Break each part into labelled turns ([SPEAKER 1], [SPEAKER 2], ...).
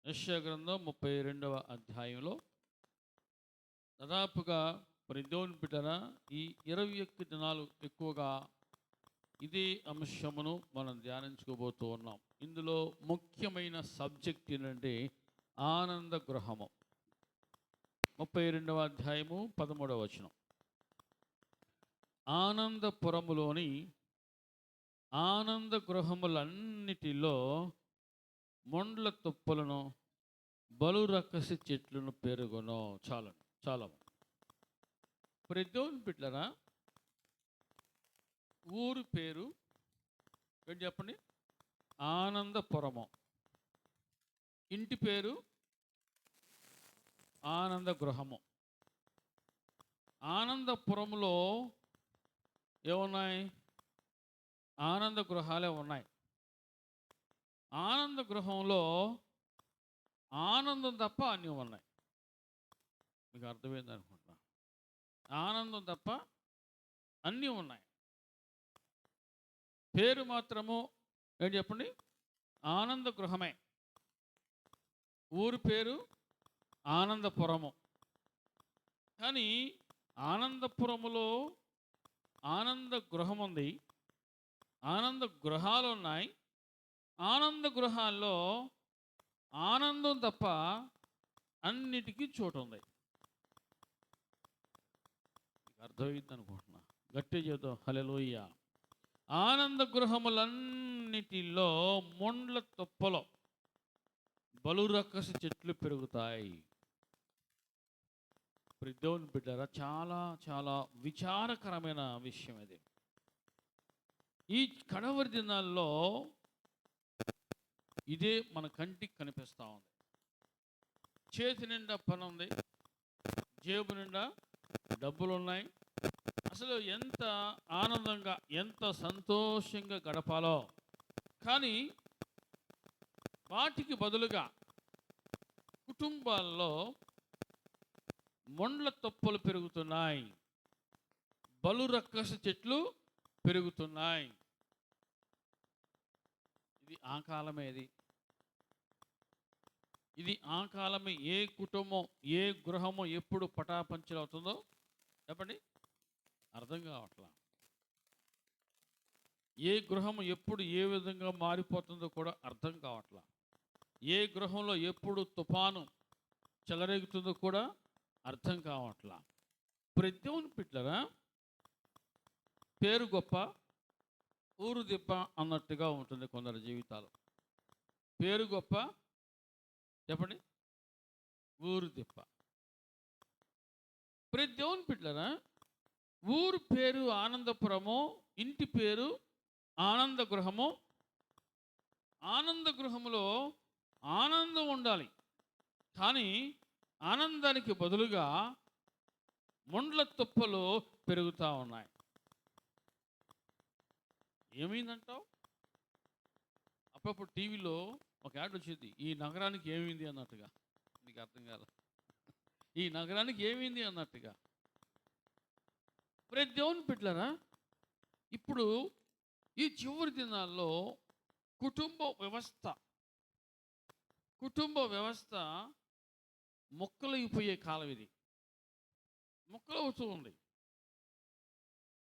[SPEAKER 1] యెషయా గ్రంథం 32వ అధ్యాయంలో దాదాపుగా దేవుని బిడ్డరా ఈ 21 దినాలు ఎక్కువగా ఇదే అంశమును మనం ధ్యానించుకోబోతూ ఉన్నాం. ఇందులో ముఖ్యమైన సబ్జెక్ట్ ఏంటంటే ఆనంద గృహము. 32వ అధ్యాయము 13వ వచనం. ఆనందపురములోని ఆనంద గృహములన్నిటిలో మొండ్ల తుప్పలను బలురక్కసి చెట్లను పెరుగును. చాలా దేవుని బిడ్డలారా, ఊరు పేరు ఏంటి చెప్పండి? ఆనందపురము. ఇంటి పేరు ఆనంద గృహము. ఆనందపురములో ఏమున్నాయి? ఆనంద గృహాలే ఉన్నాయి. ఆనంద గృహంలో ఆనందం తప్ప అన్నీ ఉన్నాయి. మీకు అర్థమైంది అనుకుంటున్నా. ఆనందం తప్ప అన్నీ ఉన్నాయి. పేరు మాత్రము ఏంటి చెప్పండి? ఆనంద గృహమే. ఊరి పేరు ఆనందపురము. కానీ ఆనందపురములో ఆనంద గృహం ఉంది, ఆనంద గృహాలు ఉన్నాయి. ఆనంద గృహాల్లో ఆనందం తప్ప అన్నిటికీ చోటు ఉంది. అర్థమైంది అనుకుంటున్నా. గట్టి చేద్దాం హల్లెలూయా. ఆనంద గృహములన్నిటిలో మొండ్ల తుప్పలో బలురక్కసి చెట్లు పెరుగుతాయి. దేవుని బిడ్డరా, చాలా చాలా విచారకరమైన విషయం ఇది. ఈ కడవరి దినాల్లో ఇదే మన కంటికి కనిపిస్తూ ఉంది. చేతి నిండా పని ఉంది, జేబు నిండా డబ్బులు ఉన్నాయి. అసలు ఎంత ఆనందంగా ఎంత సంతోషంగా గడపాలో, కానీ వాటికి బదులుగా కుటుంబాల్లో మొండ్ల తొప్పలు పెరుగుతున్నాయి, బలురక్కసి చెట్లు పెరుగుతున్నాయి. ఇది ఆ కాలమే. ఇది ఆ కాలమే. ఏ కుటుంబం ఏ గృహమో ఎప్పుడు పటాపంచలు అవుతుందో చెప్పండి, అర్థం కావట్లా. ఏ గృహం ఎప్పుడు ఏ విధంగా మారిపోతుందో కూడా అర్థం కావట్లా. ఏ గృహంలో ఎప్పుడు తుఫాను చెలరేగుతుందో కూడా అర్థం కావట్లా. దేవుని బిడ్డలారా, పేరు గొప్ప ఊరు దిబ్బ అన్నట్టుగా ఉంటుంది కొందరి జీవితాలు. పేరు గొప్ప చెప్పండి, ఊరు దిబ్బ. దేవుని బిడ్డలారా, ఊరు పేరు ఆనందపురము, ఇంటి పేరు ఆనంద గృహము. ఆనంద గృహములో ఆనందం ఉండాలి, కానీ ఆనందానికి బదులుగా మొండ్ల తుప్పలు పెరుగుతూ ఉన్నాయి. ఏమైందంటావు? అప్పుడప్పుడు టీవీలో ఒక యాడ్ వచ్చేది, ఈ నగరానికి ఏమైంది అన్నట్టుగా. నీకు అర్థం కాదు, ఈ నగరానికి ఏమైంది అన్నట్టుగా. దేవుని బిడ్డలారా, ఇప్పుడు ఈ చివరి దినాల్లో కుటుంబ వ్యవస్థ మొక్కలైపోయే కాలం ఇది. మొక్కలవుతూ ఉంది.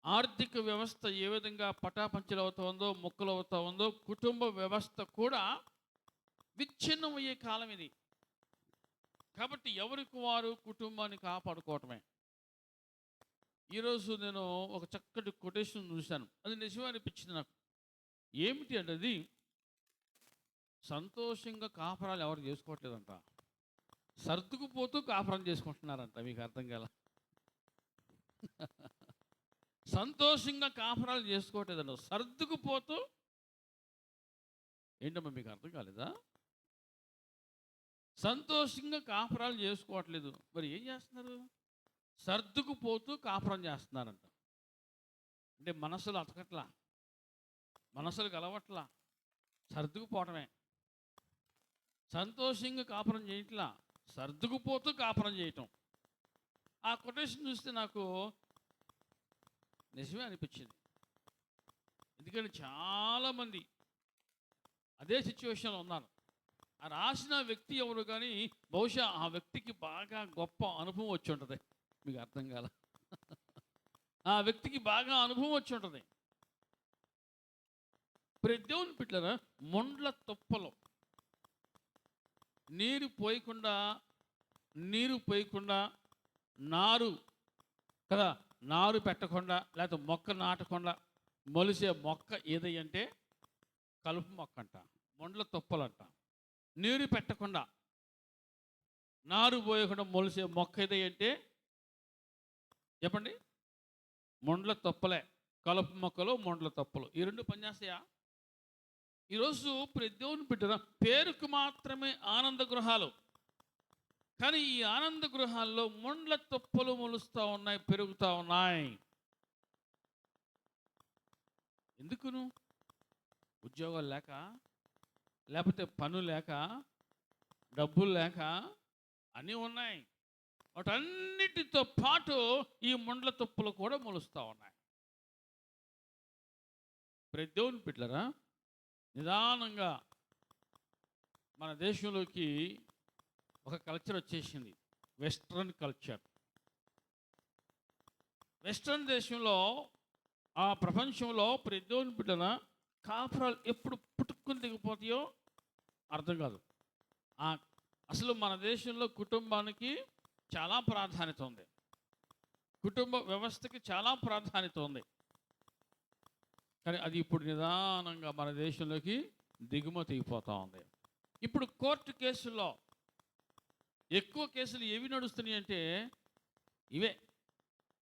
[SPEAKER 1] ఆర్థిక వ్యవస్థ ఏ విధంగా పటాపంచలు అవుతుందో, మొక్కలు అవుతూ ఉందో, కుటుంబ వ్యవస్థ కూడా విచ్ఛిన్నమయ్యే కాలం ఇది. కాబట్టి ఎవరికి వారు కుటుంబాన్ని కాపాడుకోవటమే. ఈరోజు నేను ఒక చక్కటి కొటేషన్ చూశాను, అది నిజమే అనిపించింది నాకు. ఏమిటి అంటే, అది సంతోషంగా కాపురాలు ఎవరు చేసుకోవట్లేదంట, సర్దుకుపోతూ కాపురం చేసుకుంటున్నారంట. మీకు అర్థం కాల? సంతోషంగా కాపురాలు చేసుకోవట్లేదంట, సర్దుకుపోతూ. ఏంటమ్మా, మీకు అర్థం కాలేదా? సంతోషంగా కాపురాలు చేసుకోవట్లేదు, మరి ఏం చేస్తున్నారు? సర్దుకుపోతూ కాపురం చేస్తున్నారంట. అంటే మనసులు అతకట్లా, మనసులు కలవట్లా, సర్దుకుపోవటమే. సంతోషంగా కాపురం చేయట్లా, సర్దుకుపోతూ కాపురం చేయటం. ఆ కొటేషన్ చూస్తే నాకు నిజమే అనిపించింది. ఎందుకంటే చాలామంది అదే సిచ్యువేషన్లో ఉన్నారు. ఆ రాసిన వ్యక్తి ఎవరు కానీ బహుశా ఆ వ్యక్తికి బాగా గొప్ప అనుభవం వచ్చి ఉంటుంది. మీకు అర్థం కాల. ఆ వ్యక్తికి బాగా అనుభవం వచ్చి ఉంటుంది. దేవుని బిడ్డలారా, మొండ్ల తుప్పలు నీరు పోయకుండా నారు కదా, నారు పెట్టకుండా లేకపోతే మొక్క నాటకుండా మొలిసే మొక్క ఏదంటే కలుపు మొక్క అంట, మొండ్ల తుప్పలు అంట. నీరు పెట్టకుండా నారు పోయకుండా మొలిసే మొక్క ఏదంటే చెప్పండి, మొండ్ల తుప్పలే. కలుపు మొక్కలు, మొండ్ల తుప్పలు, ఈ రెండు పనిచేస్తాయా? ఈరోజు దేవుని బిడ్డ పేరుకు మాత్రమే ఆనంద గృహాలు, కానీ ఈ ఆనంద గృహాల్లో మొండ్ల తుప్పలు మొలుస్తూ ఉన్నాయి, పెరుగుతూ ఉన్నాయి. ఎందుకును? ఉద్యోగాలు లేక, లేకపోతే పనులు లేక, డబ్బులు లేక, అన్నీ ఉన్నాయి. వాటన్నిటితో పాటు ఈ మొండ్ల తుప్పలు కూడా మొలుస్తూ ఉన్నాయి. దేవుని బిడ్డలారా, నిదానంగా మన దేశంలోకి ఒక కల్చర్ వచ్చేసింది, వెస్ట్రన్ కల్చర్. వెస్ట్రన్ దేశంలో, ఆ ప్రపంచంలో దేవుని బిడ్డల కాపురాలు ఎప్పుడు పుట్టుకుని దిగిపోతాయో అర్థం కాదు. అసలు మన దేశంలో కుటుంబానికి చాలా ప్రాధాన్యత ఉంది, కుటుంబ వ్యవస్థకి చాలా ప్రాధాన్యత ఉంది. కానీ అది ఇప్పుడు నిదానంగా మన దేశంలోకి దిగుమతి అయిపోతూ ఉంది. ఇప్పుడు కోర్టు కేసుల్లో ఎక్కువ కేసులు ఏవి నడుస్తున్నాయి అంటే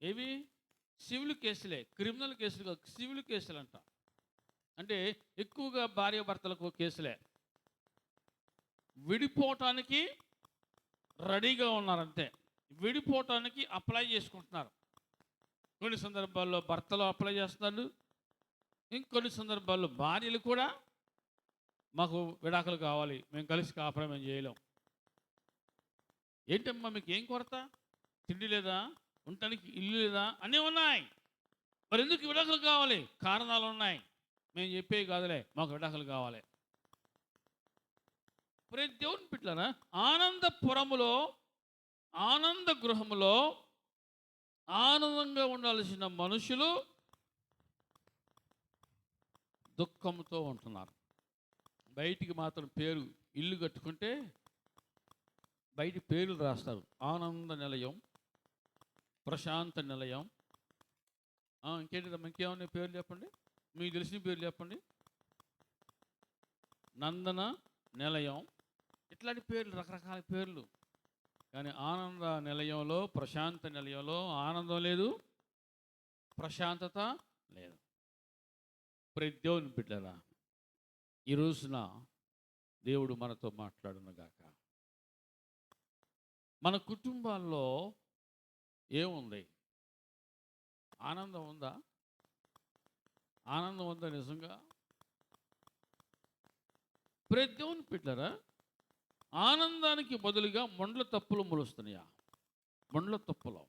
[SPEAKER 1] ఏవి సివిల్ కేసులే, క్రిమినల్ కేసులు కాదు, సివిల్ కేసులు అంట. అంటే ఎక్కువగా భార్య భర్తలకు కేసులే. విడిపోవటానికి రెడీగా ఉన్నారంతే, విడిపోవటానికి అప్లై చేసుకుంటున్నారు. కొన్ని సందర్భాల్లో భర్తలు అప్లై చేస్తున్నారు, ఇంకొన్ని సందర్భాల్లో భార్యలు కూడా మాకు విడాకులు కావాలి, మేము కలిసి కాపురం మేము చేయలేం. ఏంటమ్మా మీకు ఏం కొరత? తిండి లేదా, ఉండటానికి ఇల్లు లేదా, అన్నీ ఉన్నాయి, మరి ఎందుకు విడాకులు కావాలి? కారణాలు ఉన్నాయి, మేము చెప్పేవి కాదులే, మాకు విడాకులు కావాలి. దేవుని బిడ్డలారా, ఆనందపురములో, ఆనంద గృహములో ఆనందంగా ఉండాల్సిన మనుషులు దుఃఖంతో ఉంటున్నారు. బయటికి మాత్రం పేరు, ఇల్లు కట్టుకుంటే బయట పేర్లు రాస్తారు, ఆనంద నిలయం, ప్రశాంత నిలయం. ఇంకేంటిదమ్మా, ఇంకేమన్నా పేర్లు చెప్పండి, మీకు తెలిసిన పేర్లు చెప్పండి. నందన నిలయం, ఇట్లాంటి పేర్లు, రకరకాల పేర్లు. కానీ ఆనంద నిలయంలో, ప్రశాంత నిలయంలో ఆనందం లేదు, ప్రశాంతత లేదు. దేవుని బిడ్డలారా, ఈ రోజున దేవుడు మనతో మాట్లాడునుగాక. మన కుటుంబాల్లో ఏముంది? ఆనందం ఉందా? ఆనందం ఉందా నిజంగా? దేవుని బిడ్డలారా, ఆనందానికి బదులుగా మొండ్ల తుప్పలు మొలుస్తున్నాయా? మొండ్ల తుప్పలు.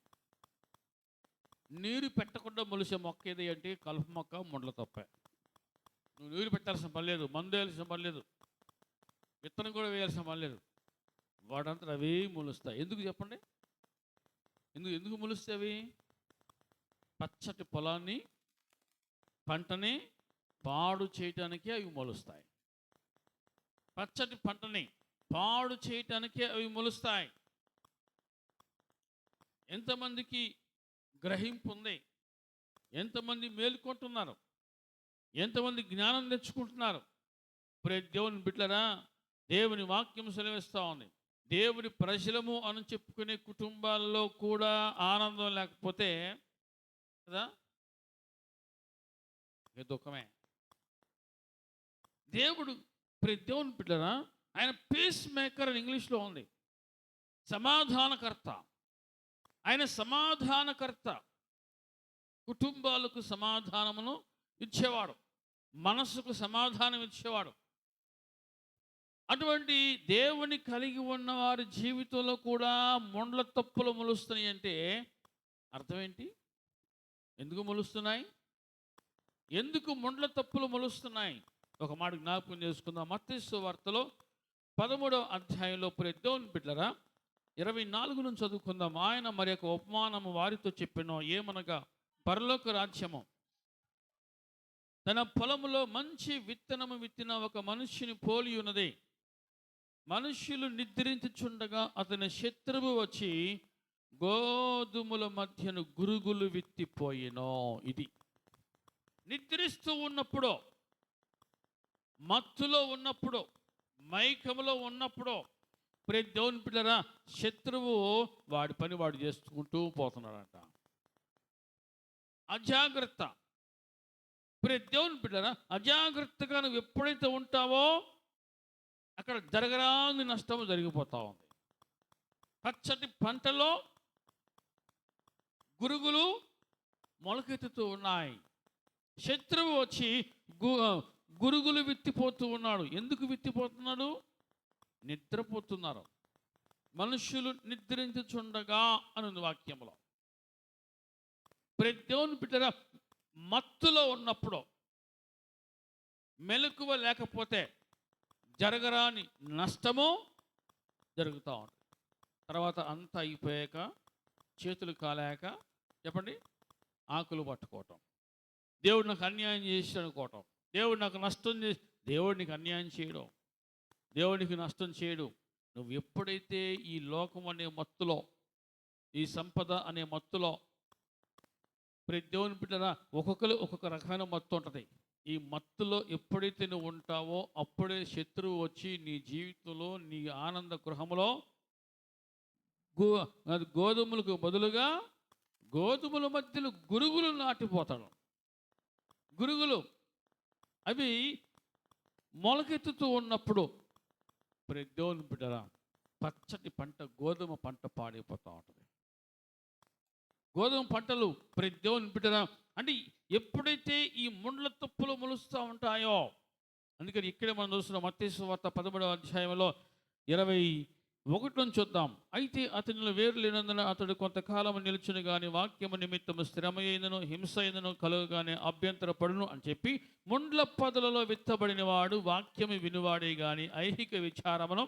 [SPEAKER 1] నీరు పెట్టకుండా మొలిసే మొక్క ఏది అంటే కలుపు మొక్క, మొండ్ల తుప్పే. నువ్వు నీరు పెట్టాల్సిన పని లేదు, మందు వేయాల్సిన పని లేదు, విత్తనం కూడా వేయాల్సిన పని లేదు, వాటంతా అవి మొలుస్తాయి. ఎందుకు చెప్పండి? ఎందుకు మొలుస్తాయి అవి? పచ్చటి పొలాన్ని, పంటని పాడు చేయటానికే అవి మొలుస్తాయి. పచ్చటి పంటని పాడు చేయటానికే అవి మొలుస్తాయి. ఎంతమందికి గ్రహింపు ఉంది? ఎంతమంది మేలుకుంటున్నారు? ఎంతమంది జ్ఞానం తెచ్చుకుంటున్నారు? దేవుని బిడ్డలారా, దేవుని వాక్యం సెలవిస్తూ ఉంది, దేవుని ప్రజలము అని చెప్పుకునే కుటుంబాల్లో కూడా ఆనందం లేకపోతే కదా దుఃఖమే. దేవుడు దేవుని బిడ్డలారా, ఆయన పీస్ మేకర్ అని ఇంగ్లీష్లో ఉంది, సమాధానకర్త. ఆయన సమాధానకర్త, కుటుంబాలకు సమాధానమును ఇచ్చేవాడు, మనసుకు సమాధానం ఇచ్చేవాడు. అటువంటి దేవుని కలిగి ఉన్న వారి జీవితంలో కూడా మొండ్ల తుప్పలు మొలుస్తున్నాయి అంటే అర్థం ఏంటి? ఎందుకు మొలుస్తున్నాయి? ఎందుకు మొండ్ల తుప్పలు మొలుస్తున్నాయి? ఒక మాట జ్ఞాపకం చేసుకుందాం. మత్తయి సువార్తలో 13వ అధ్యాయంలో దేవుని బిడ్డలారా 24 నుంచి చదువుకుందాం. ఆయన మరి యొక్క ఉపమానము వారితో చెప్పెను, ఏమనగా పరలోక రాజ్యము తన పొలములో మంచి విత్తనము విత్తిన ఒక మనుష్యుని పోలి ఉన్నది. మనుష్యులు నిద్రించుచుండగా అతని శత్రువు వచ్చి గోధుమల మధ్యను గురుగులు విత్తిపోయినో. ఇది నిద్రిస్తూ ఉన్నప్పుడు, మత్తులో ఉన్నప్పుడు, మైకములో ఉన్నప్పుడు దేవుని బిడ్డలారా శత్రువు వాడి పని వాడు చేసుకుంటూ పోతున్నాడంట. అజాగ్రత్త. దేవుని బిడ్డలారా అజాగ్రత్తగా నువ్వు ఎప్పుడైతే ఉంటావో అక్కడ జరగరాని నష్టము జరిగిపోతా ఉంది. పచ్చటి పంటలో గురుగులు మొలకెత్తుతూ ఉన్నాయి. శత్రువు వచ్చి గురుగులు విత్తిపోతూ ఉన్నాడు. ఎందుకు విత్తిపోతున్నాడు? నిద్రపోతున్నారు. మనుషులు నిద్రించుచుండగా అని వాక్యంలో. దేవుని బిడ్డలారా మత్తులో ఉన్నప్పుడు, మెలకువ లేకపోతే జరగరాని నష్టము జరుగుతూ ఉంటుంది. తర్వాత అంతా అయిపోయాక చేతులు కాలేక చెప్పండి ఆకులు పట్టుకోవటం, దేవుడు నాకు అన్యాయం చేసి అనుకోవటం, దేవుడు నాకు నష్టం చేసి, దేవుడు నీకు అన్యాయం చేయడం, దేవుడికి నష్టం చేయడు. నువ్వు ఎప్పుడైతే ఈ లోకం అనే మత్తులో, ఈ సంపద అనే మత్తులో, దేవుని బిడ్డలారా ఒక్కొక్కరు ఒక్కొక్క రకమైన మత్తు ఉంటుంది. ఈ మత్తులో ఎప్పుడైతే నువ్వు ఉంటావో అప్పుడే శత్రువు వచ్చి నీ జీవితంలో, నీ ఆనంద గృహంలో గోధుమలకు బదులుగా గోధుమల మధ్యలో గురుగులు నాటిపోతాడు. గురుగులు అవి మొలకెత్తుతూ ఉన్నప్పుడు దేవుని బిడ్డలారా పచ్చటి పంట, గోధుమ పంట పాడైపోతూ ఉంటుంది. గోధుమ పంటలు దేవుని బిడ్డలారా అంటే ఎప్పుడైతే ఈ ముండ్ల తుప్పులు మొలుస్తూ ఉంటాయో, అందుకని ఇక్కడే మనం చూస్తున్నాం మత్తయి సువార్త 13వ అధ్యాయంలో 21 నుంచి చూద్దాం. అయితే అతనిలో వేరు లేనందున అతడు కొంతకాలం నిలుచుని కానీ వాక్యము నిమిత్తము స్థిరమైనను హింస అయినను కలుగుగానే అభ్యంతరపడును అని చెప్పి, ముండ్ల పొదలలో విత్తబడిన వాడు వాక్యము వినువాడే గాని ఐహిక విచారమును,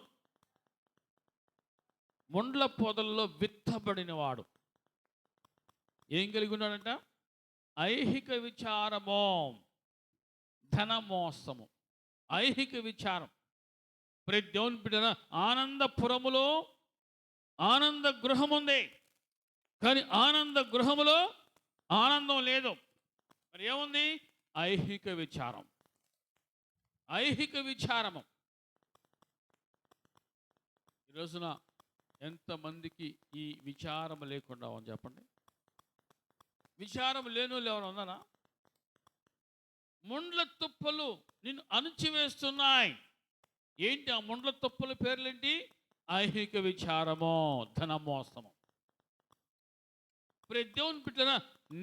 [SPEAKER 1] ముండ్ల పొదలలో విత్తబడిన వాడు ఏం కలిగి ఉన్నాడంట? ఐహిక విచారము, ధనమోసము, ఐహిక విచారం. దేవుని బిడ్డలారా ఆనందపురములో ఆనంద గృహం ఉంది, కానీ ఆనంద గృహములో ఆనందం లేదు. మరి ఏముంది? ఐహిక విచారం. ఐహిక విచారము. ఈరోజున ఎంతమందికి ఈ విచారం లేకుండా ఉంది చెప్పండి? విచారం లేని వాళ్ళు ఎవరు ఉన్నారా? ముండ్ల తుప్పలు నిన్ను అణిచివేస్తున్నాయి. ఏంటి ఆ ముండ్ల తుప్పల పేర్లేంటి? ఐహిక విచారము, ధనమోసము. దేవుని బిడ్డలారా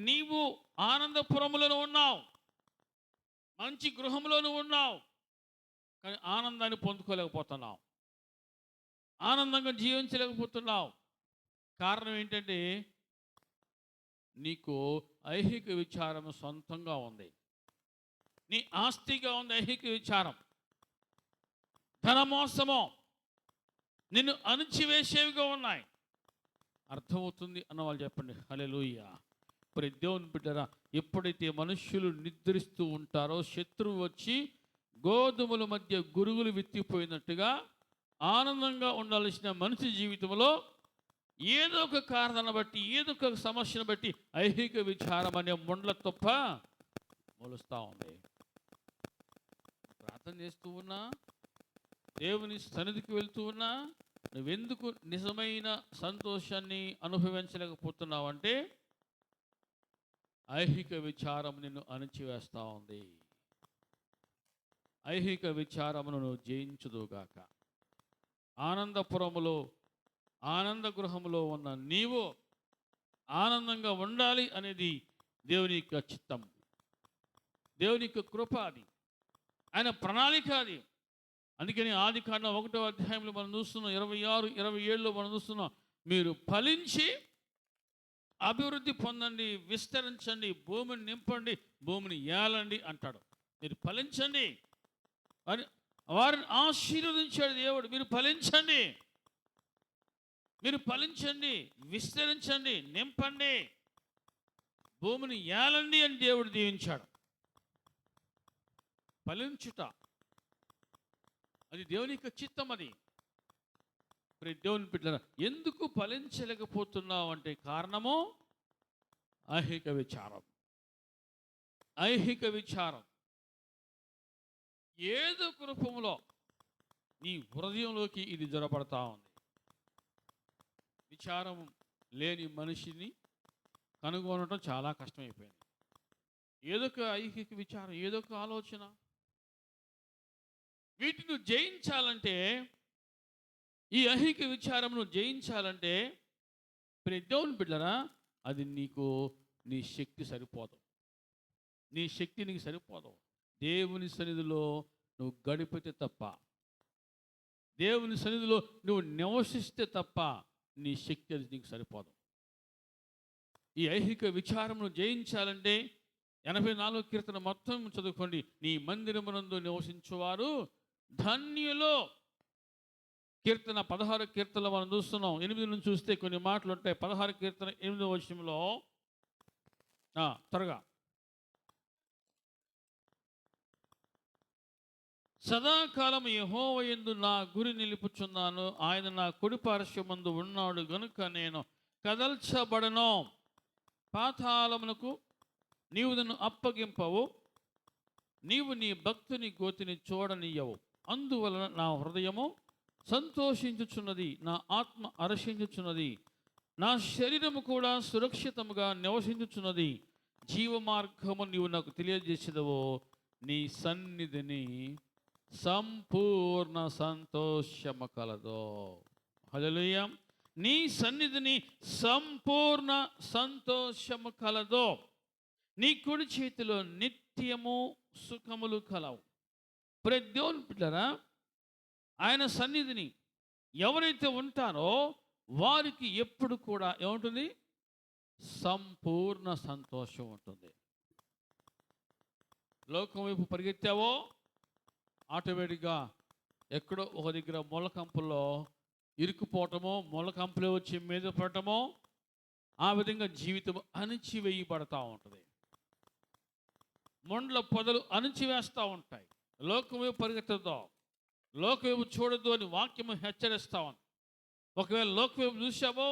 [SPEAKER 1] నీవు ఆనందపురములను ఉన్నావు, మంచి గృహంలోనూ ఉన్నావు, కానీ ఆనందాన్ని పొందుకోలేకపోతున్నావు, ఆనందంగా జీవించలేకపోతున్నావు. కారణం ఏంటంటే నీకు ఐహిక విచారం సొంతంగా ఉంది, నీ ఆస్తిగా ఉంది ఐహిక విచారం. ధనమోసము నిన్ను అణిచివేసేవిగా ఉన్నాయి. అర్థమవుతుంది అన్నవాళ్ళు చెప్పండి హల్లెలూయా. దేవుని బిడ్డలారా ఎప్పుడైతే మనుష్యులు నిద్రిస్తూ ఉంటారో శత్రువు వచ్చి గోధుమల మధ్య గురుగులు విత్తిపోయినట్టుగా ఆనందంగా ఉండాల్సిన మనిషి జీవితంలో ఏదో ఒక కారణాన్ని బట్టి, ఏదో ఒక సమస్యను బట్టి ఐహిక విచారం అనే ముండ్ల తుప్ప మొలుస్తూ ఉంది. ప్రార్థన చేస్తూ ఉన్నా, దేవుని సన్నిధికి వెళ్తూ ఉన్నా, నువ్వెందుకు నిజమైన సంతోషాన్ని అనుభవించలేకపోతున్నావు అంటే ఐహిక విచారం నిన్ను అణిచివేస్తూ ఉంది. ఐహిక విచారమును నువ్వు జయించుదుగాక. ఆనందపురములో, ఆనంద గృహములో ఉన్న నీవు ఆనందంగా ఉండాలి అనేది దేవుని యొక్క చిత్తం, దేవుని యొక్క కృప, అది ఆయన ప్రణాళిక. అది అందుకని ఆదికాండం 1వ అధ్యాయంలో మనం చూస్తున్నాం, 26, 27లో మనం చూస్తున్నాం, మీరు ఫలించి అభివృద్ధి పొందండి, విస్తరించండి, భూమిని నింపండి, భూమిని ఏలండి అంటాడు. మీరు ఫలించండి అని వారిని ఆశీర్వదించాడు దేవుడు. మీరు ఫలించండి, విస్తరించండి, నింపండి, భూమిని ఏలండి అని దేవుడు దీవించాడు. ఫలించుట అది దేవుని యొక్క చిత్తం. అది దేవుని బిడ్డలారా, ఎందుకు ఫలించలేకపోతున్నావు అంటే కారణము ఐహిక విచారం. ఏదో ఒక రూపంలో నీ హృదయంలోకి ఇది జొరబడతా ఉంది. విచారం లేని మనిషిని కనుగొనడం చాలా కష్టమైపోయింది. ఏదో ఒక ఐహిక విచారం, ఏదో ఒక ఆలోచన, వీటిని జయించాలంటే, ఈ ఐహిక విచారమును జయించాలంటే దేవుని బిడ్డలారా, అది నీ శక్తి సరిపోదు. నీ శక్తి నీకు సరిపోదు. దేవుని సన్నిధిలో నువ్వు గడిపితే తప్ప, దేవుని సన్నిధిలో నువ్వు నివసిస్తే తప్ప నీ శక్తి అది నీకు సరిపోదు. ఈ ఐహిక విచారమును జయించాలంటే 84 కీర్తన మొత్తం చదువుకోండి. నీ మందిరమునందు నివసించువారు ధన్యులో. కీర్తన 16 కీర్తనలో మనం చూస్తున్నాం. 8 నుంచి చూస్తే కొన్ని మాటలు ఉంటాయి. 16 కీర్తన 8వ వచనంలో త్వరగా, సదాకాలం యెహోవా యందు నా గురి నిలుపుచున్నాను, ఆయన నా కుడి పార్శ్వమందు ఉన్నాడు గనుక నేను కదల్చబడను. పాతాళమునకు నీవు నన్ను అప్పగింపవు, నీవు నీ భక్తుని గోతిని చూడనియ్యవు. అందువలన నా హృదయము సంతోషించుచున్నది, నా ఆత్మ హర్షించుచున్నది, నా శరీరము కూడా సురక్షితముగా నివసించుచున్నది. జీవ మార్గము నీవు నాకు తెలియజేసేదవో, నీ సన్నిధిని సంపూర్ణ సంతోషము కలదో. హల్లెలూయా. నీ సన్నిధిని సంపూర్ణ సంతోషము కలదో. నీ కుడి చేతిలో నిత్యము సుఖములు కలవు. దేవుని బిడ్డలారా, ఆయన సన్నిధిని ఎవరైతే ఉంటారో వారికి ఎప్పుడు కూడా ఏముంటుంది? సంపూర్ణ సంతోషం ఉంటుంది. లోకం వైపు పరిగెత్తావో ఆటోమేటిక్గా ఎక్కడో ఒక దగ్గర మొలకంపుల్లో ఇరుక్కుపోవటమో, మొలకంపులో వచ్చి మీద పడటమో, ఆ విధంగా జీవితం అణిచివేయబడతా ఉంటుంది. మొండ్ల పొదలు అణిచివేస్తూ ఉంటాయి. లోకం వైపు పరిగెత్తదో, లోకం వైపు చూడద్దు అని వాక్యము హెచ్చరిస్తా ఉంది. ఒకవేళ లోకం వైపు చూసావో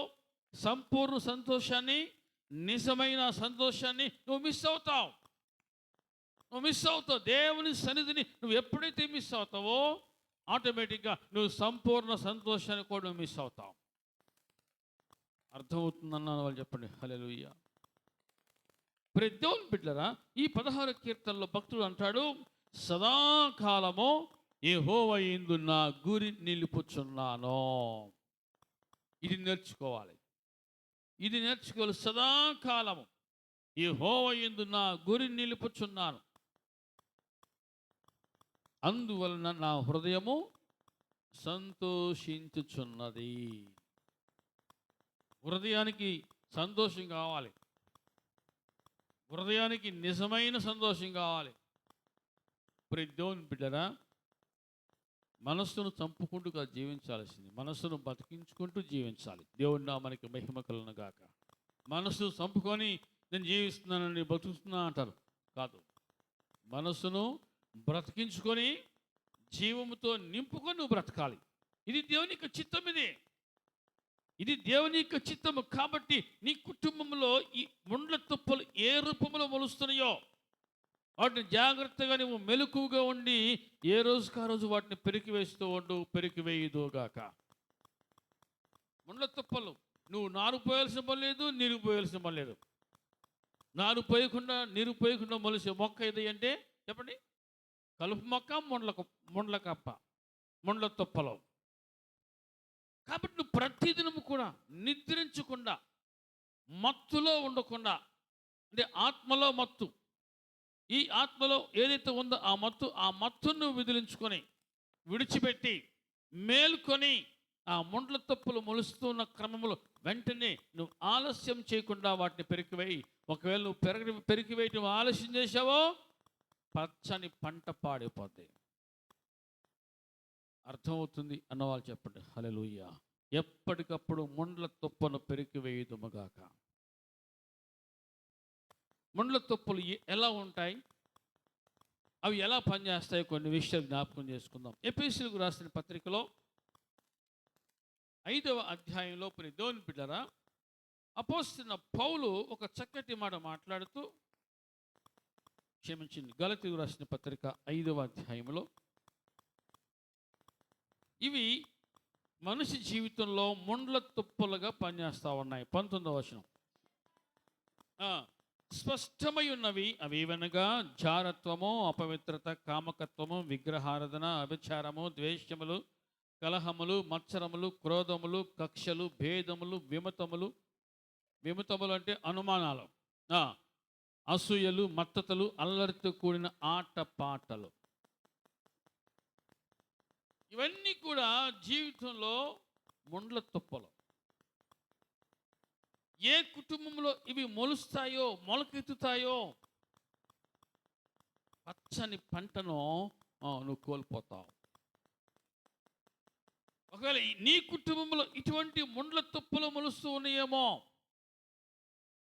[SPEAKER 1] సంపూర్ణ సంతోషాన్ని, నిజమైన సంతోషాన్ని నువ్వు మిస్ అవుతావు. దేవుని సన్నిధిని నువ్వు ఎప్పుడైతే మిస్ అవుతావో ఆటోమేటిక్గా నువ్వు సంపూర్ణ సంతోషాన్ని కూడా నువ్వు మిస్ అవుతావు. అర్థమవుతుందన్నాను వాళ్ళు చెప్పండి. హల్లెలూయా. దేవుని బిడ్డలారా, ఈ 16 కీర్తనలో భక్తుడు అంటాడు, సదాకాలము యెహోవా యందు నా గురి నిలుపుచున్నాను. ఇది నేర్చుకోవాలి. సదాకాలము యెహోవా యందు నా గురి నిలుపుచున్నాను, అందువలన నా హృదయము సంతోషించుచున్నది. హృదయానికి సంతోషం కావాలి. హృదయానికి నిజమైన సంతోషం కావాలి. దేవుని బిడ్డరా, మనస్సును చంపుకుంటూ జీవించాల్సింది, మనస్సును బతికించుకుంటూ జీవించాలి. దేవుని నామానికి మహిమ కలుగును గాక. మనస్సు చంపుకొని నేను జీవిస్తున్నానని బతుకుతున్నా అంటారు. కాదు, మనస్సును బ్రతికించుకొని జీవముతో నింపుకొని నువ్వు బ్రతకాలి. ఇది దేవుని యొక్క చిత్తం. ఇది దేవుని యొక్క చిత్తము. కాబట్టి నీ కుటుంబంలో ఈ ముండ్ల తుప్పలు ఏ రూపంలో మొలుస్తున్నాయో వాటిని జాగ్రత్తగా నువ్వు మెలకుగా ఉండి ఏ రోజుకా రోజు వాటిని పెరికివేస్తూ ఉండు, పెరికివేయుదుగాక. ముండ్ల తుప్పలు నువ్వు నారు పోయాల్సిన పని లేదు, నీరు పోయాల్సిన పని లేదు. నారు పోయకుండా నీరు పోయకుండా మొలిసే మొక్క ఏది అంటే చెప్పండి? కలుపు మొక్క, ముండ్ల కప్ప, ముండ్ల తుప్పలు. కాబట్టి నువ్వు ప్రతిదినము కూడా నిద్రించకుండా, మత్తులో ఉండకుండా, అంటే ఆత్మలో మత్తు, ఈ ఆత్మలో ఏదైతే ఉందో ఆ మత్తును విదిలించుకొని విడిచిపెట్టి మేల్కొని ఆ ముండ్ల తుప్పలు మొలుస్తున్న క్రమంలో వెంటనే నువ్వు ఆలస్యం చేయకుండా వాటిని పెరికివేయి. ఒకవేళ నువ్వు పెరికివేయటం ఆలస్యం చేసావో పచ్చని పంట పాడైపోతాయి. అర్థమవుతుంది అన్నవాళ్ళు చెప్పండి హల్లెలూయా. ఎప్పటికప్పుడు ముండ్ల తుప్పను పెరికివేయుదుముగాక. ముండ్ల తుప్పలు ఎలా ఉంటాయి, అవి ఎలా పనిచేస్తాయో కొన్ని విషయాలు జ్ఞాపకం చేసుకుందాం. ఎఫెసీయులకు రాసిన పత్రికలో 5వ అధ్యాయంలో దేవుని బిడ్డలారా, అపోస్తలుడైన పౌలు ఒక చక్కటి మాట మాట్లాడుతూ, క్షమించింది, గలతీయులకు రాసిన పత్రిక 5వ అధ్యాయంలో, ఇవి మనిషి జీవితంలో ముండ్ల తుప్పలుగా పనిచేస్తూ ఉన్నాయి. 19వ వచనం, స్పష్టమై ఉన్నవి అవేవనగా జారత్వము, అపవిత్రత, కామకత్వము, విగ్రహారాధన, అభిచారము, ద్వేషములు, కలహములు, మత్సరములు, క్రోధములు, కక్షలు, భేదములు, విమతములు అంటే అనుమానాలు, అసూయలు, మత్తతలు, అల్లరితో కూడిన ఆటపాటలు. ఇవన్నీ కూడా జీవితంలో ముండ్ల తుప్పలు. ఏ కుటుంబంలో ఇవి మొలుస్తాయో, మొలకెత్తుతాయో, పచ్చని పంటను నువ్వు కోల్పోతావు. ఒకవేళ నీ కుటుంబంలో ఇటువంటి ముండ్ల తుప్పలు మొలుస్తూ ఉన్నాయేమో,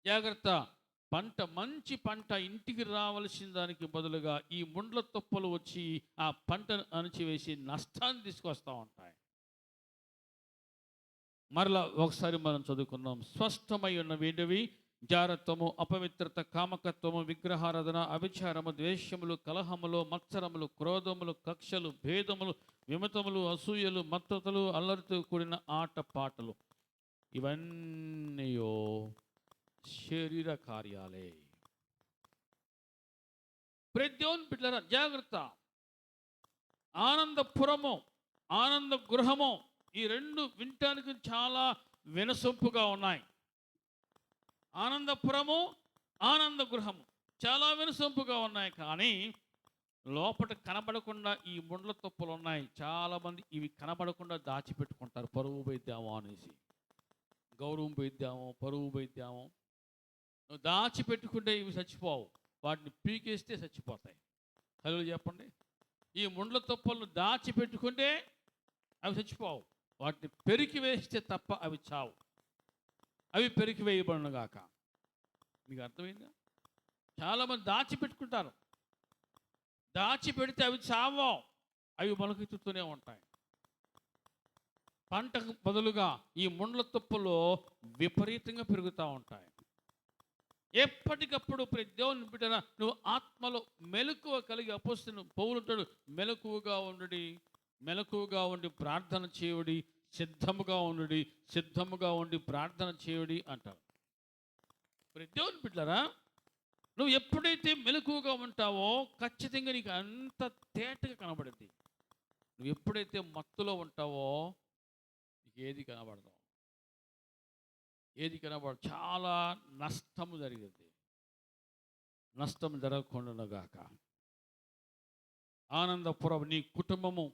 [SPEAKER 1] జాగ్రత్త. మంచి పంట ఇంటికి రావాల్సిన దానికి బదులుగా ఈ ముండ్ల తుప్పలు వచ్చి ఆ పంటను అణచివేసి నష్టాన్ని తీసుకొస్తూ ఉంటాయి. మరలా ఒకసారి మనం చదువుకుందాం. స్పష్టమై ఉన్నవి జారత్వము, అపవిత్రత, కామకత్వము, విగ్రహారాధన, అభిచారము, ద్వేషములు, కలహములు, మత్సరములు, క్రోధములు, కక్షలు, భేదములు, విమతములు, అసూయలు, మత్తతలు, అల్లరితో కూడిన ఆటపాటలు. ఇవన్నీ శరీర కార్యాలే. దేవుని బిడ్డలారా, జాగ్రత్త. ఆనందపురము, ఆనంద గృహము, ఈ రెండు వినటానికి చాలా వినసొంపుగా ఉన్నాయి. ఆనందపురము, ఆనంద గృహము చాలా వినసొంపుగా ఉన్నాయి. కానీ లోపల కనబడకుండా ఈ ముండ్ల తుప్పలు ఉన్నాయి. చాలామంది ఇవి కనబడకుండా దాచిపెట్టుకుంటారు. పరువు పోయిద్దామో అనేసి, గౌరవం పోయిద్దామో, పరువు పోయిద్దామో. నువ్వు దాచిపెట్టుకుంటే ఇవి చచ్చిపోవు, వాటిని పీకేస్తే చచ్చిపోతాయి. హలో చెప్పండి. ఈ ముండ్ల తుప్పలను దాచిపెట్టుకుంటే అవి చచ్చిపోవు, వాటిని పెరికి వేస్తే తప్ప అవి చావు. అవి పెరికి వేయబడునుగాక. మీకు అర్థమైందా? చాలామంది దాచిపెట్టుకుంటారు. దాచిపెడితే అవి చావో, అవి మొలకెత్తుతూనే ఉంటాయి. పంటకు బదులుగా ఈ ముండ్ల తుప్పలు విపరీతంగా పెరుగుతూ ఉంటాయి. ఎప్పటికప్పుడు దేవుని బిడ్డన నువ్వు ఆత్మలో మెలకువ కలిగి, అపోస్తలుడైన పౌలు అంటాడు, మెలకువగా ఉండి ప్రార్థన చేయుడి, సిద్ధముగా ఉండి ప్రార్థన చేయుడి అంటారు. దేవుని బిడ్డలారా, నువ్వు ఎప్పుడైతే మెలకువగా ఉంటావో ఖచ్చితంగా నీకు అంత తేటగా కనబడుద్ది. నువ్వు ఎప్పుడైతే మత్తులో ఉంటావో నీకు ఏది కనబడదు. చాలా నష్టము జరిగింది. నష్టం జరగకుండాగాక. ఆనందపురం, నీ కుటుంబము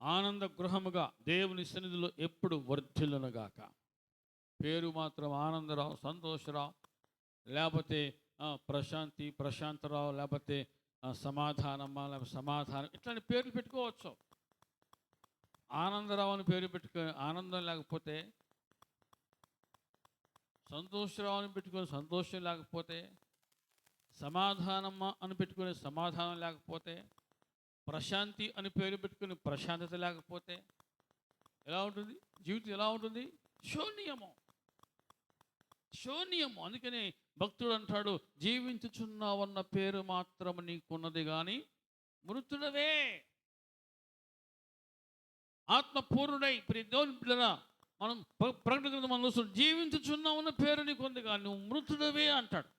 [SPEAKER 1] ఆనంద గృహముగా దేవుని సన్నిధిలో ఎప్పుడు వర్ధిల్లునుగాక. పేరు మాత్రం ఆనందరావు, సంతోషరావు, లేకపోతే ప్రశాంతరావు, లేకపోతే సమాధానమ్మ, లేకపోతే సమాధానం, ఇట్లాంటి పేర్లు పెట్టుకోవచ్చు. ఆనందరావు అని పేరు పెట్టుకొని ఆనందం లేకపోతే, సంతోషరావు అని పెట్టుకొని సంతోషం లేకపోతే, సమాధానమ్మ అని పెట్టుకునే సమాధానం లేకపోతే, ప్రశాంతి అని పేరు పెట్టుకుని ప్రశాంతత లేకపోతే ఎలా ఉంటుంది జీవితం? ఎలా ఉంటుంది? శూన్యము. అందుకనే భక్తుడు అంటాడు, జీవించుచున్నావన్న పేరు మాత్రం నీకున్నది కానీ మృతుడవే. ఆత్మపూర్ణుడై దేవుని పిల్లరా, మనం ప్రకటన గ్రంథం మనం చూస్తున్నాం, జీవించుచున్నావన్న పేరు నీకు ఉంది కానీ నువ్వు మృతుడవే అంటాడు.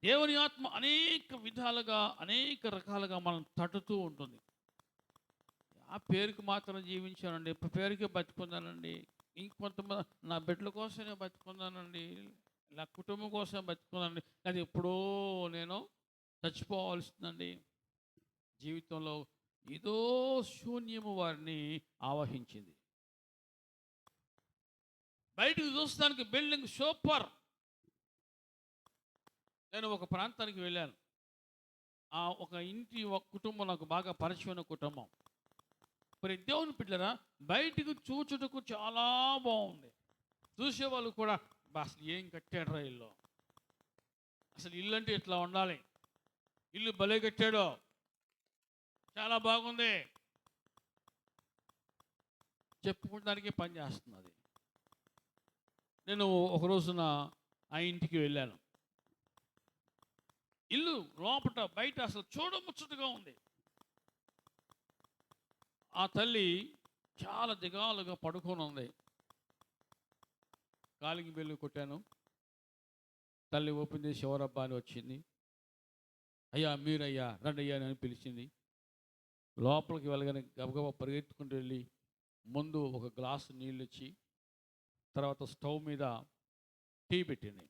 [SPEAKER 1] దేవుని ఆత్మ అనేక విధాలుగా, అనేక రకాలుగా మనం తట్టుతూ ఉంటుంది. ఆ పేరుకి మాత్రం జీవించానండి, పేరుకే బతుకున్నానండి, ఇంకొంతమంది నా బిడ్డల కోసమే బతుకున్నానండి, నా కుటుంబం కోసమే బతుకున్నానండి, అది ఎప్పుడో నేను చచ్చిపోవాల్సిందండి. జీవితంలో ఏదో శూన్యము వారిని ఆవహించింది. బయటకు చూస్తానికి బిల్డింగ్ సూపర్. నేను ఒక ప్రాంతానికి వెళ్ళాను. ఒక కుటుంబం నాకు బాగా పరిచయమైన కుటుంబం. మరి దేవుని బిడ్డలారా, బయటికి చూచుటకు చాలా బాగుంది. చూసేవాళ్ళు కూడా అసలు ఏం కట్టాడు ఇల్లు, అసలు ఇల్లు అంటే ఇట్లా ఉండాలి, ఇల్లు భలే కట్టాడో, చాలా బాగుంది చెప్పుకోవడానికి పని చేస్తున్నది. నేను ఒక రోజున ఆ ఇంటికి వెళ్ళాను. ఇల్లు లోపట బయట అసలు చూడముచ్చటగా ఉంది. ఆ తల్లి చాలా దిగాలుగా పడుకొని ఉంది. కాలికి బెల్లు కొట్టాను. తల్లి ఓపెన్ చేసి ఎవరబ్బా అని వచ్చింది. అయ్యా మీరయ్యా రండి అయ్యా అని పిలిచింది. లోపలికి వెళ్ళగానే గబగబా పరిగెత్తుకుంటూ వెళ్ళి ముందు ఒక గ్లాసు నీళ్ళు ఇచ్చి తర్వాత స్టవ్ మీద టీ పెట్టింది.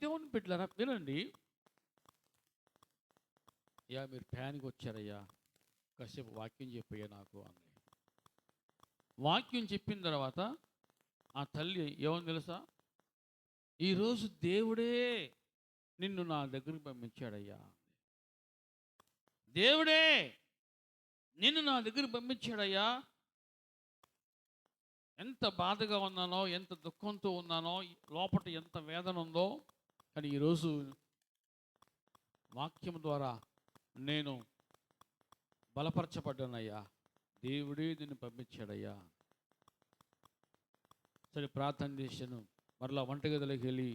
[SPEAKER 1] దేవుని బిడ్డలారా వినండి, అయ్యా మీరు ఫ్యాన్కి వచ్చారయ్యా, కాసేపు వాక్యం చెప్పయ్యా నాకు అంది. వాక్యం చెప్పిన తర్వాత ఆ తల్లి ఏమని తెలుసా, ఈరోజు దేవుడే నిన్ను నా దగ్గరికి పంపించాడయ్యా, దేవుడే నిన్ను నా దగ్గరికి పంపించాడయ్యా. ఎంత బాధగా ఉన్నానో, ఎంత దుఃఖంతో ఉన్నానో, లోపల ఎంత వేదన ఉందో, కానీ ఈరోజు వాక్యం ద్వారా నేను బలపరచబడ్డానయ్యా, దేవుడే నిన్ను పంపించాడయ్యా. సరే ప్రార్థన చేశాను. మరలా వంటగదిలోకి వెళ్ళి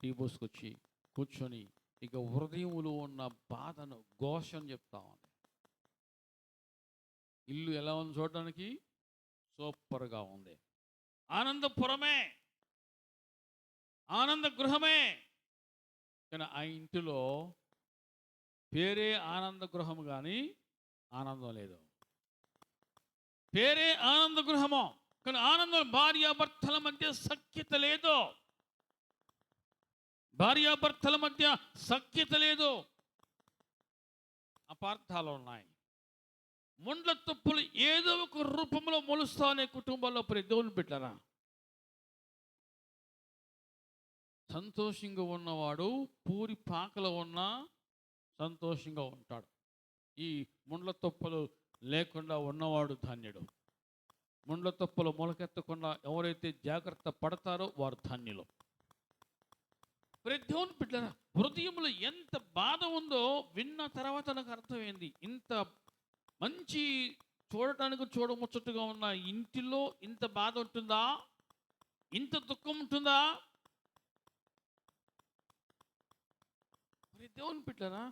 [SPEAKER 1] టీ పోసుకొచ్చి కూర్చొని ఇక హృదయంలో ఉన్న బాధను ఘోషను చెప్తా ఉంది. ఇల్లు ఎలా ఉంది చూడడానికి, సూపర్గా ఉంది, ఆనందపురమే, ఆనంద గృహమే. కానీ ఆ ఇంటిలో పేరే ఆనంద గృహం కానీ ఆనందం లేదు. పేరే ఆనంద గృహము కానీ ఆనందం, భార్యాభర్తల మధ్య సఖ్యత లేదు, భార్యాభర్తల మధ్య సఖ్యత లేదు, అపార్థాలు ఉన్నాయి. ముండ్ల తుప్పులు ఏదో ఒక రూపంలో మొలుస్తానే కుటుంబంలో దేవుని బిడ్డలారా. సంతోషంగా ఉన్నవాడు పూరి పాకలో ఉన్నా సంతోషంగా ఉంటాడు. ఈ ముండ్ల తుప్పలు లేకుండా ఉన్నవాడు ధన్యుడు. ముండ్ల తుప్పలు మొలకెత్తకుండా ఎవరైతే జాగ్రత్త పడతారో వారు ధన్యులు. దేవుని బిడ్డలారా, హృదయంలో ఎంత బాధ ఉందో విన్న తర్వాత నాకు అర్థమైంది. ఇంత మంచి చూడటానికి చూడముచ్చట్టుగా ఉన్న ఇంటిలో ఇంత బాధ ఉంటుందా, ఇంత దుఃఖం ఉంటుందా? మరి దేవుని బిడ్డలారా,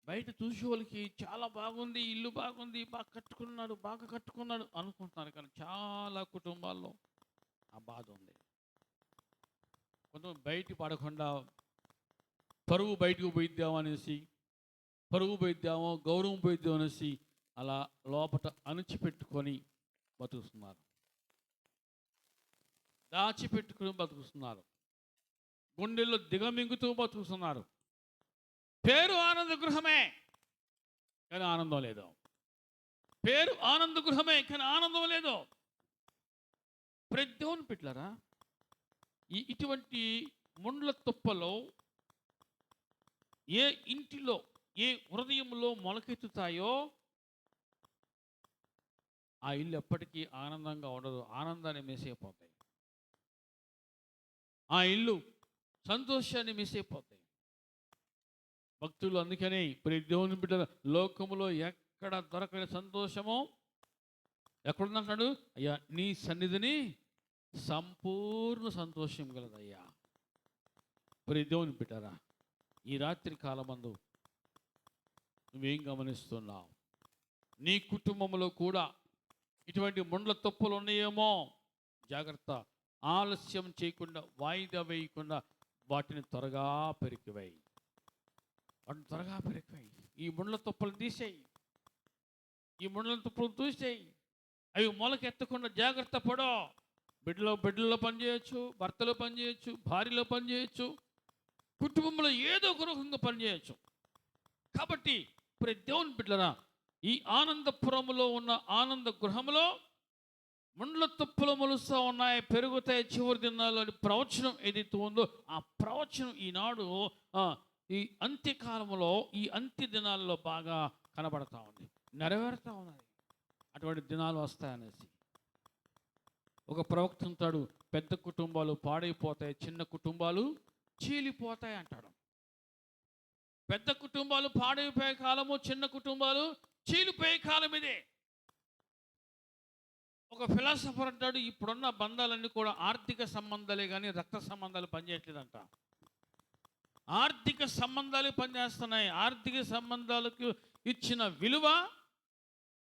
[SPEAKER 1] బయట చూసే వాళ్ళకి చాలా బాగుంది, ఇల్లు బాగుంది, బాగా కట్టుకున్నాడు అనుకుంటున్నారు. కానీ చాలా కుటుంబాల్లో ఆ బాధ ఉంది. కొంతమంది బయట పడకుండా పరువు బయటకు పోయిద్దాం అనేసి, పరువు పోయిద్దామో గౌరవం పోయిద్దాం అనేసి అలా లోపట అణిచిపెట్టుకొని బతుకుతున్నారు, దాచిపెట్టుకుని బతుకుతున్నారు, గుండెల్లో దిగమింగుతూ బతుకుతున్నారు. పేరు ఆనంద గృహమే కానీ ఆనందం లేదు. పేరు ఆనంద గృహమే కానీ ఆనందం లేదు. దేవుని బిడ్డలారా, ఇటువంటి ముండ్ల తుప్పలో ఏ ఇంటిలో ఏ హృదయంలో మొలకెత్తుతాయో ఆ ఇల్లు ఎప్పటికీ ఆనందంగా ఉండదు, ఆనందాన్ని మిసైపోతాయి. ఆ ఇల్లు సంతోషాన్ని మిసైపోతాయి. భక్తులు అందుకని దేవుని బిడ్డల లోకములో ఎక్కడ దొరకని సంతోషమో ఎక్కడుందంటాడు, అయ్యా నీ సన్నిధిని సంపూర్ణ సంతోషం కలదయ్యా. దేవుని బిడ్డరా, ఈ రాత్రి కాలమందు నువ్వేం గమనిస్తున్నావు? నీ కుటుంబంలో కూడా ఇటువంటి ముండ్ల తప్పులు ఉన్నాయేమో, జాగ్రత్త. ఆలస్యం చేయకుండా, వాయిదా వేయకుండా వాటిని త్వరగా పెరికివేయి, వాటిని త్వరగా పెరికివేయి. ఈ ముండ్ల తప్పులు తీసేయి, ఈ ముండ్ల తప్పులు తీసేయి. అవి మొలకెత్తకుండా జాగ్రత్త పడో. బిడ్డలో పనిచేయచ్చు, భర్తలో పనిచేయచ్చు, భార్యలో పనిచేయచ్చు, కుటుంబంలో ఏదో ఒక రకంగా పనిచేయచ్చు. కాబట్టి దేవుని బిడ్డలారా, ఈ ఆనందపురములో ఉన్న ఆనంద గృహములో ముండ్ల తుప్పులు మొలుస్తూ ఉన్నాయి, పెరుగుతాయి చివరి దినాల్లో అని ప్రవచనం ఏదైతే ఉందో ఆ ప్రవచనం ఈనాడు ఈ అంత్యకాలంలో, ఈ అంత్య దినాల్లో బాగా కనబడతా ఉంది, నెరవేరుతూ ఉన్నది. అటువంటి దినాలు వస్తాయనేసి. ఒక ప్రవక్త అంటాడు, పెద్ద కుటుంబాలు పాడైపోతాయి, చిన్న కుటుంబాలు చీలిపోతాయి అంటాడు. పెద్ద కుటుంబాలు పాడైపోయే కాలము, చిన్న కుటుంబాలు చీలిపోయే కాలం ఇదే. ఒక ఫిలాసఫర్ అంటాడు, ఇప్పుడున్న బంధాలన్నీ కూడా ఆర్థిక సంబంధాలే కానీ రక్త సంబంధాలు పనిచేయట్లేదంట. ఆర్థిక సంబంధాలు పనిచేస్తున్నాయి. ఆర్థిక సంబంధాలకు ఇచ్చిన విలువ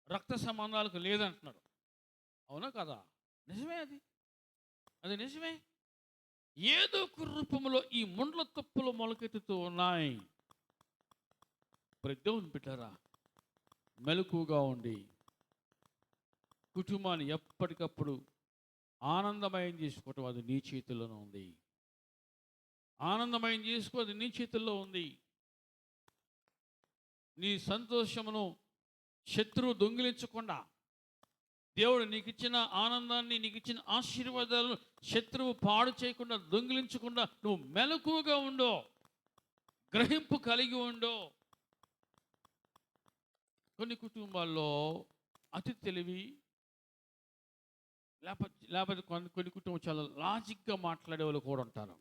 [SPEAKER 1] రక్త సంబంధాలకు లేదంటున్నాడు. అవునా కదా? నిజమే. అది నిజమే. ఏదో ఒక రూపంలో ఈ ముండ్ల తుప్పలు మొలకెత్తుతూ ఉన్నాయి. దేవుని బిడ్డలారా, మెలకుగా ఉండి కుటుంబాన్ని ఎప్పటికప్పుడు ఆనందమయం చేసుకోవటం అది నీ చేతుల్లోనే ఉంది. ఆనందమయం చేసుకో, అది నీ చేతుల్లో ఉంది. నీ సంతోషమును శత్రువు దొంగిలించకుండా, దేవుడు నీకు ఇచ్చిన ఆనందాన్ని, నీకు ఇచ్చిన ఆశీర్వాదాలను శత్రువు పాడు చేయకుండా, దొంగిలించకుండా నువ్వు మెలకుగా ఉండో, గ్రహింపు కలిగి ఉండో. కొన్ని కుటుంబాల్లో అతి తెలివి, లేకపోతే కొన్ని కుటుంబం చాలా లాజిక్గా మాట్లాడే వాళ్ళు కూడా ఉంటారు.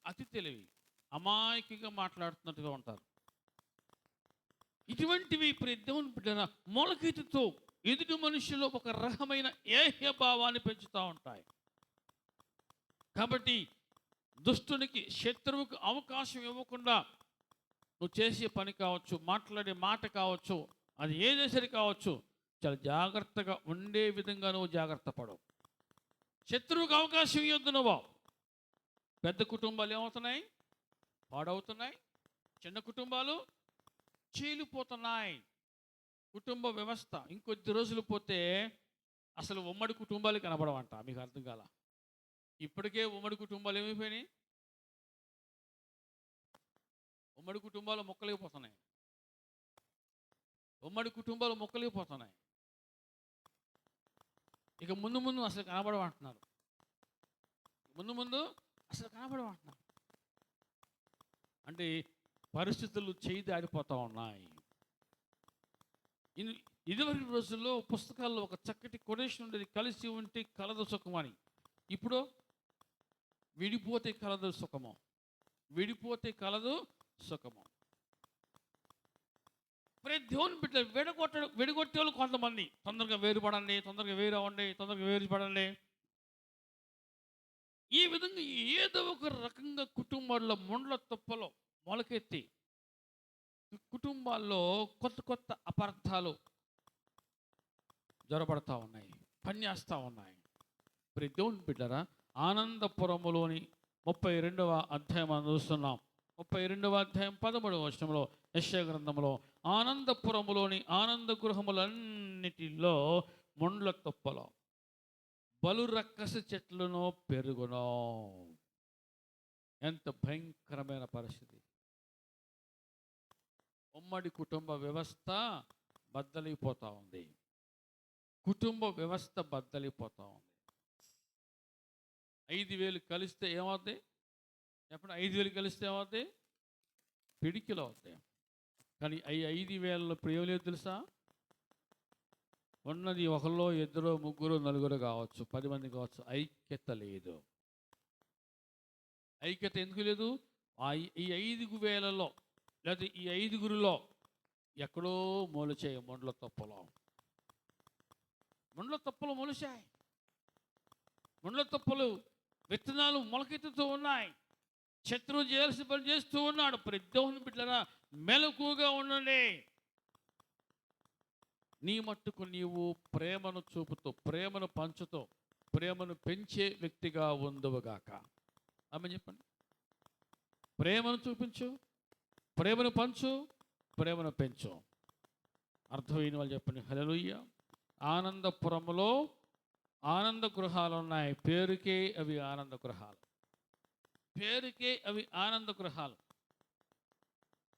[SPEAKER 1] అతి తెలివి, అమాయకంగా మాట్లాడుతున్నట్టుగా ఉంటారు. ఇటువంటివి దేవుని బిడ్డల మొలకెత్తుతో ఎదుటి మనుషుల్లో ఒక రకమైన ఏహ్య భావాన్ని పెంచుతూ ఉంటాయి. కాబట్టి దుష్టునికి, శత్రువుకు అవకాశం ఇవ్వకుండా నువ్వు చేసే పని కావచ్చు, మాట్లాడే మాట కావచ్చు, అది ఏదేసరి కావచ్చు, చాలా జాగ్రత్తగా ఉండే విధంగా నువ్వు జాగ్రత్త పడవు. శత్రువుకు అవకాశం ఇవ్వద్దు నువ్వు. పెద్ద కుటుంబాలు ఏమవుతున్నాయి? పాడవుతున్నాయి. చిన్న కుటుంబాలు చీలిపోతున్నాయి. కుటుంబ వ్యవస్థ ఇంకొద్ది రోజులు పోతే అసలు ఉమ్మడి కుటుంబాలు కనబడవంట. మీకు అర్థం కాల? ఇప్పటికే ఉమ్మడి కుటుంబాలు ఏమైపోయినాయి? ఉమ్మడి కుటుంబాలు మొక్కలేకపోతున్నాయి. ఉమ్మడి కుటుంబాలు మొక్కలేకపోతున్నాయి. ఇక ముందు ముందు అసలు కనబడమంటున్నారు. ముందు అసలు కనబడమంటున్నారు. అంటే పరిస్థితులు చేయి దాడిపోతూ ఉన్నాయి. ఇదివరకు రోజుల్లో పుస్తకాల్లో ఒక చక్కటి కొటేషన్ ఉండేది, కలిసి ఉంటే కలదు సుఖమని. ఇప్పుడు విడిపోతే కలదు సుఖము, విడిపోతే కలదు సుఖము. దేవుని బిడ్డ విడగొట్టే వాళ్ళు కొంతమంది, తొందరగా వేరుపడండి, తొందరగా వేరు అవ్వండి, తొందరగా వేరుపడండి. ఈ విధంగా ఏదో ఒక రకంగా కుటుంబాల్లో ముండ్ల తుప్పలో మొలకెత్తి కుటుంబాల్లో కొత్త కొత్త అపార్థాలు జొరబడతా ఉన్నాయి, పనిచేస్తూ ఉన్నాయి. దేవుని బిడ్డరా, ఆనందపురములోని 32వ అధ్యాయం మనం చూస్తున్నాం. 32వ అధ్యాయం 13వ వచనంలో యెషయా గ్రంథంలో, ఆనందపురములోని ఆనంద గృహములన్నిటిలో ముండ్ల తుప్పలో బలు రక్కస చెట్లను పెరుగునో. ఎంత భయంకరమైన పరిస్థితి! ఉమ్మడి కుటుంబ వ్యవస్థ బద్దలైపోతూ ఉంది. కుటుంబ వ్యవస్థ బద్దలైపోతూ ఉంది. 5,000 కలిస్తే ఏమవుతాయి? ఎప్పుడు 5,000 కలిస్తే ఏమవుతాయి? పిడికిలు అవుతాయి. కానీ 5,000 ప్రియం లేదు తెలుసా? ఉన్నది ఒకళ్ళు, ఇద్దరు, ముగ్గురు, నలుగురు కావచ్చు, 10 మంది కావచ్చు, ఐక్యత లేదు. ఐక్యత ఎందుకు లేదు? ఈ 5,000లో లేదా ఈ 5గురిలో ఎక్కడో మొలిచాయి ముండ్ల తుప్పలు. ముండ్ల తుప్పలు మొలిచాయి. ముండ్ల తుప్పలు విత్తనాలు మొలకెత్తుతూ ఉన్నాయి. శత్రువు చేయాల్సిన పని చేస్తూ ఉన్నాడు. దేవుని బిడ్డలారా, మెలకుగా ఉండండి. నీ మట్టుకు నీవు ప్రేమను చూపుతూ, ప్రేమను పంచుతూ, ప్రేమను పెంచే వ్యక్తిగా ఉందువుగాక. ఆమె చెప్పండి. ప్రేమను చూపించు, ప్రేమను పంచు, ప్రేమను పెంచు. అర్థమైన వాళ్ళు చెప్పండి హల్లెలూయా. ఆనందపురములో ఆనంద గృహాలు ఉన్నాయి. పేరుకే అవి ఆనంద గృహాలు, పేరుకే అవి ఆనంద గృహాలు.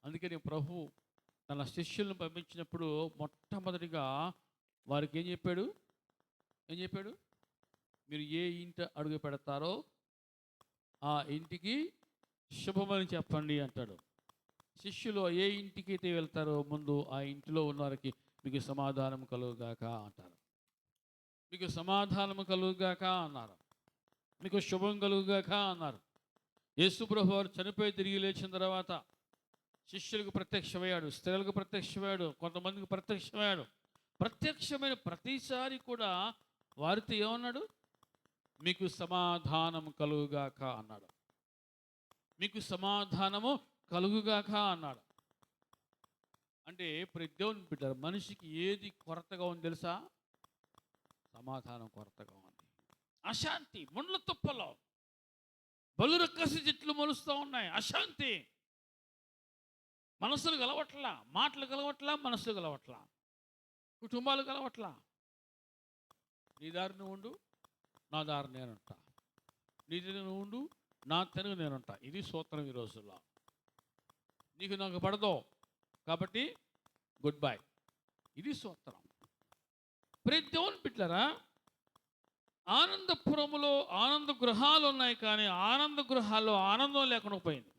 [SPEAKER 1] అందుకని ప్రభు తన శిష్యులను పంపించినప్పుడు మొట్టమొదటిగా వారికి ఏం చెప్పాడు? మీరు ఏ ఇంట అడుగు పెడతారో ఆ ఇంటికి శుభమని చెప్పండి అంటాడు. శిష్యులు ఏ ఇంటికి అయితే వెళ్తారో ముందు ఆ ఇంటిలో ఉన్న వారికి మీకు సమాధానం కలుగుగాక అంటారు. మీకు సమాధానము కలుగుగాక అన్నారు, మీకు శుభం కలుగుగాక అన్నారు. యేసుప్రభు వారు చనిపోయి తిరిగి లేచిన తర్వాత శిష్యులకు ప్రత్యక్షమయ్యాడు, స్త్రీలకు ప్రత్యక్షమయ్యాడు, కొంతమందికి ప్రత్యక్షమయ్యాడు. ప్రత్యక్షమైన ప్రతిసారి కూడా వారితో ఏమన్నాడు? మీకు సమాధానము కలుగుగాక అన్నాడు. మీకు సమాధానము కలుగుగాక అన్నాడు. అంటే ప్రతి దేవుని బిడ్డ మనిషికి ఏది కొరతగా ఉంది తెలుసా? సమాధానం కొరతగా ఉంది. అశాంతి, ముండ్ల తుప్పలో బలురక్కసి చెట్లు మొలుస్తూ ఉన్నాయి. అశాంతి, మనసులు కలవట్లా, మాటలు కలవట్లా, మనసులు కలవట్లా, కుటుంబాలు కలవట్లా. నీ దారి నువ్వు ఉండు, నా దారి నేనుంటా. నీ తెలుగు నువ్వు ఉండు, నా తెలుగు నేనుంటా. ఇది సూత్రం ఈ రోజుల్లో. నీకు నాకు పడదో కాబట్టి గుడ్ బై, ఇది సూత్రం. ప్రతి దేవుని బిడ్డలారా, ఆనందపురములో ఆనంద గృహాలు ఉన్నాయి, కానీ ఆనంద గృహాల్లో ఆనందం లేకుండా పోయింది.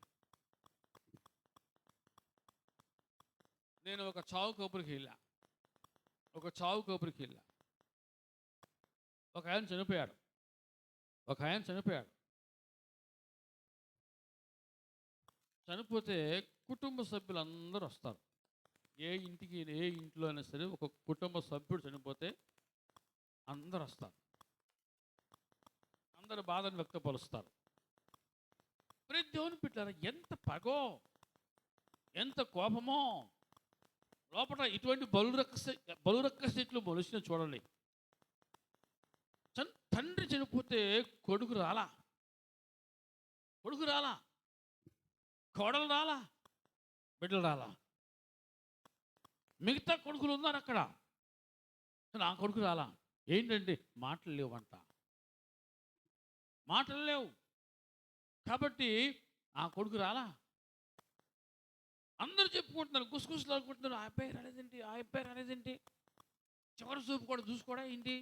[SPEAKER 1] నేను ఒక చావు కబురికి వెళ్ళా. ఒక ఆయన చనిపోయాడు. చనిపోతే కుటుంబ సభ్యులందరూ వస్తారు. ఏ ఇంట్లో అయినా సరే ఒక కుటుంబ సభ్యుడు చనిపోతే అందరు వస్తారు, అందరు బాధను వ్యక్తపరుస్తారు. ప్రతి దేవుని బిడ్డలారా, ఎంత పగో, ఎంత కోపమో లోపల. ఇటువంటి బలురక్క చెట్లు మొలిసిన చూడండి. తండ్రి చనిపోతే కొడుకు రాలా, కోడలు రాలా, బిడ్డలు రాలా. మిగతా కొడుకులు ఉన్నారు అక్కడ, నా కొడుకు రాలా. ఏంటంటే మాటలు లేవు కాబట్టి ఆ కొడుకు రాలా. అందరూ చెప్పుకుంటున్నారు, గుసగుసలు అనుకుంటున్నారు. ఆ అబ్బాయి రాలేదేంటి, చివరి చూపు కూడా చూసుకోవడా ఏంటి?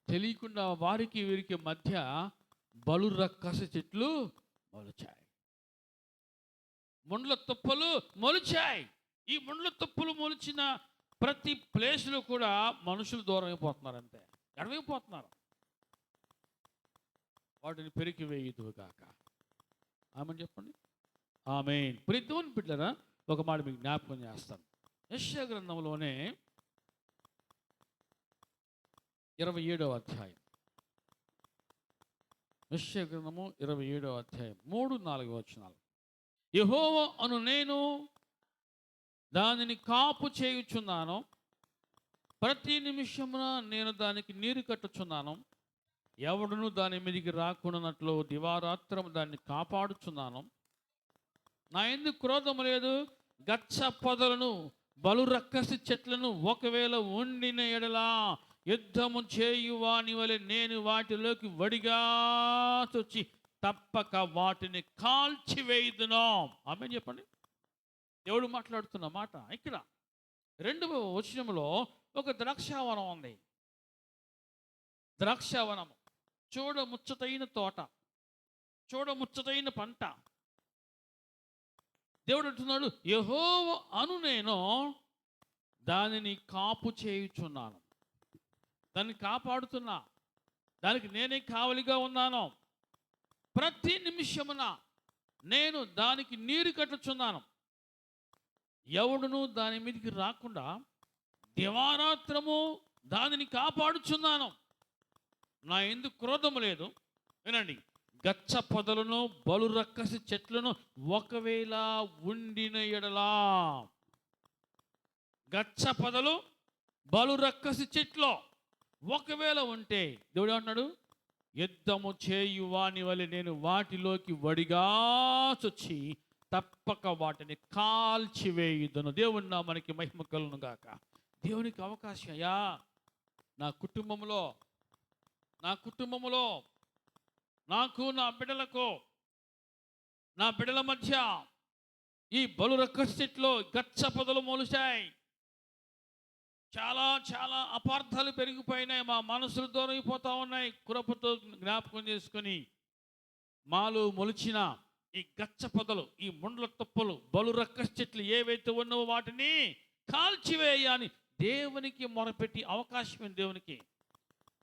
[SPEAKER 1] తెలియకుండా వారికి వీరికి మధ్య బలురక్కసి చెట్లు మొలిచాయి, ముండ్ల తుప్పలు మొలిచాయి. ఈ ముండ్ల తుప్పలు మొలిచిన ప్రతి ప్లేస్లో కూడా మనుషులు దూరం అయిపోతున్నారు, అంతే ఎడమైపోతున్నారు. వాటిని పెరికి వేయుదువుగాక. ఆమేన్ చెప్పండి. ఆమేన్. ప్రియదేవుని బిడ్డలారా, ఒక మాట మీకు జ్ఞాపకం చేస్తాను. యెషయా గ్రంథంలోనే 27వ అధ్యాయం, యెషయా గ్రంథము 27వ అధ్యాయం 3-4 వచనాలు. యెహోవా అను నేను దానిని కాపు చేయుచున్నాను, ప్రతి నిమిషమున నేను దానికి నీరు కట్టుచున్నాను, ఎవడును దాని మీదికి రాకుండానట్లు దివారాత్రము దాన్ని కాపాడుచున్నాను. నా ఎందుకు క్రోధము లేదు. గచ్చ పొదలను బలురక్కసి చెట్లను ఒకవేళ ఉండిన ఎడలా యుద్ధము చేయువాని వలె నేను వాటిలోకి వడిగా చొచ్చి తప్పక వాటిని కాల్చివేయుదును. ఆమేన్ చెప్పండి. దేవుడు మాట్లాడుతున్న మాట. ఇక్కడ 2వ వచనంలో ఒక ద్రాక్షావనం ఉంది. ద్రాక్షావనము చూడముచ్చటైన తోట, చూడముచ్చటైన పంట. దేవుడు అంటున్నాడు, యెహోవా అను నేను దానిని కాపు చేయుచున్నాను, దాన్ని కాపాడుతున్నా, దానికి నేనే కావలిగా ఉన్నాను. ప్రతి నిమిషమున నేను దానికి నీరు కట్టుచున్నాను, ఎవడును దాని మీదకి రాకుండా దివారాత్రము దానిని కాపాడుచున్నాను. నా ఎందుకు క్రోధము లేదు. వినండి, గచ్చ పొదలను బలురక్కసి చెట్లను ఒకవేళ ఉండిన ఎడలా. గచ్చ పొదలు బలురక్కసి చెట్లు ఒకవేళ ఉంటే దేవుడు ఏమంటున్నాడు? యుద్ధము చేయువాని వలె నేను వాటిలోకి వడిగా చొచ్చి తప్పక వాటిని కాల్చివేయుదును. దేవుని నామానికి మహిమ కలుగును గాక. దేవునికి అవకాశం, అయ్యా నా కుటుంబంలో నాకు, నా బిడ్డలకు, నా బిడ్డల మధ్య ఈ బలురక్కసి చెట్లు గచ్చ పొదలు మొలిచాయి. చాలా చాలా అపార్థాలు పెరిగిపోయినాయి, మా మనసులు దూరం అయిపోతూ ఉన్నాయి. కురపుతో జ్ఞాపకం చేసుకొని మాలో మొలిచిన ఈ గచ్చ పొదలు, ఈ ముండ్ల తుప్పలు, బలురక్కసి చెట్లు ఏవైతే ఉన్నావో వాటిని కాల్చివేయాలని దేవునికి మొరపెట్టి అవకాశం ఉంది దేవునికి.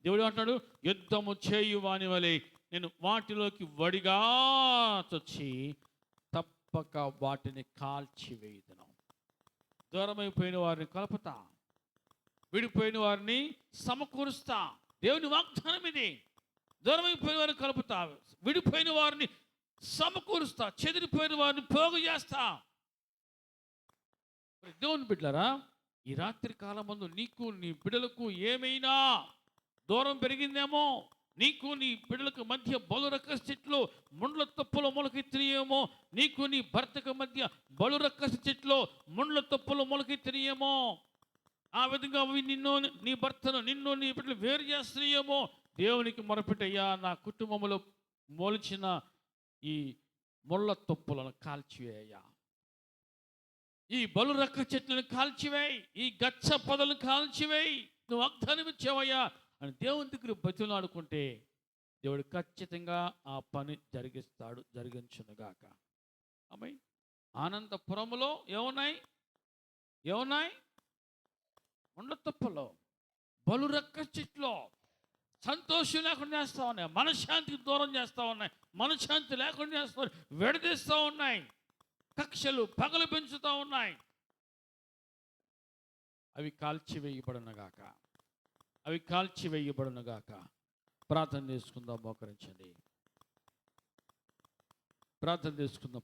[SPEAKER 1] దేవుడు అంటాడు, యుద్ధము చేయువాని వలె నేను వాటిలోకి వడిగా చొచ్చి తప్పక వాటిని కాల్చివేయుదును. దూరమైపోయిన వారిని కలుపుతా, విడిపోయిన వారిని సమకూరుస్తా. దేవుని వాగ్దానం ఇది. దూరమైపోయిన వారిని కలుపుతా, విడిపోయిన వారిని సమకూరుస్తా, చెదిరిపోయిన వారిని పోగు చేస్తా. దేవుని బిడ్డలారా, ఈ రాత్రి కాలం ముందు నీకు నీ బిడ్డలకు ఏమైనా దూరం పెరిగిందేమో, నీకు నీ బిడ్డలకు మధ్య బలురక్కస చెట్లు ముండ్ల తప్పులు మొలకెత్తినేమో, నీకు నీ భర్తకు మధ్య బలురక్కస చెట్లు ముండ్ల తప్పులు మొలకెత్తినేమో, ఆ విధంగా అవి నిన్ను నీ భర్తను నిన్ను నీ బిడ్డలు వేరు చేస్తున్నాయేమో. దేవునికి మొరపెట్టయ్యా, నా కుటుంబంలో మొలిచిన ఈ ముళ్ళ తప్పులను కాల్చివేయ్యా, ఈ బలురక్క చెట్లను కాల్చివేయి, ఈ గచ్చ పొదలను కాల్చివేయి, నువ్వు వాగ్దానం ఇచ్చావయ్యా అని దేవుని దగ్గర బతిలాడుకుంటే దేవుడు ఖచ్చితంగా ఆ పని జరిగిస్తాడు, జరిగించునుగాక. ఆమేన్. ఆనందపురములో ఏమున్నాయి? ముండ్ల తప్పులో, బలురక్క చెట్లో సంతోషం లేకుండా చేస్తూ ఉన్నాయి, మనశ్శాంతికి దూరం చేస్తూ ఉన్నాయి, మనశ్శాంతి లేకుండా చేస్తూ విడదీస్తూ ఉన్నాయి, కక్షలు పగలు పెంచుతూ ఉన్నాయి. అవి కాల్చివేయబడునుగాక, అవి కాల్చివేయబడునుగాక. ప్రార్థన చేసుకుందాం, మోకరించండి. ప్రార్థన చేసుకుందాం.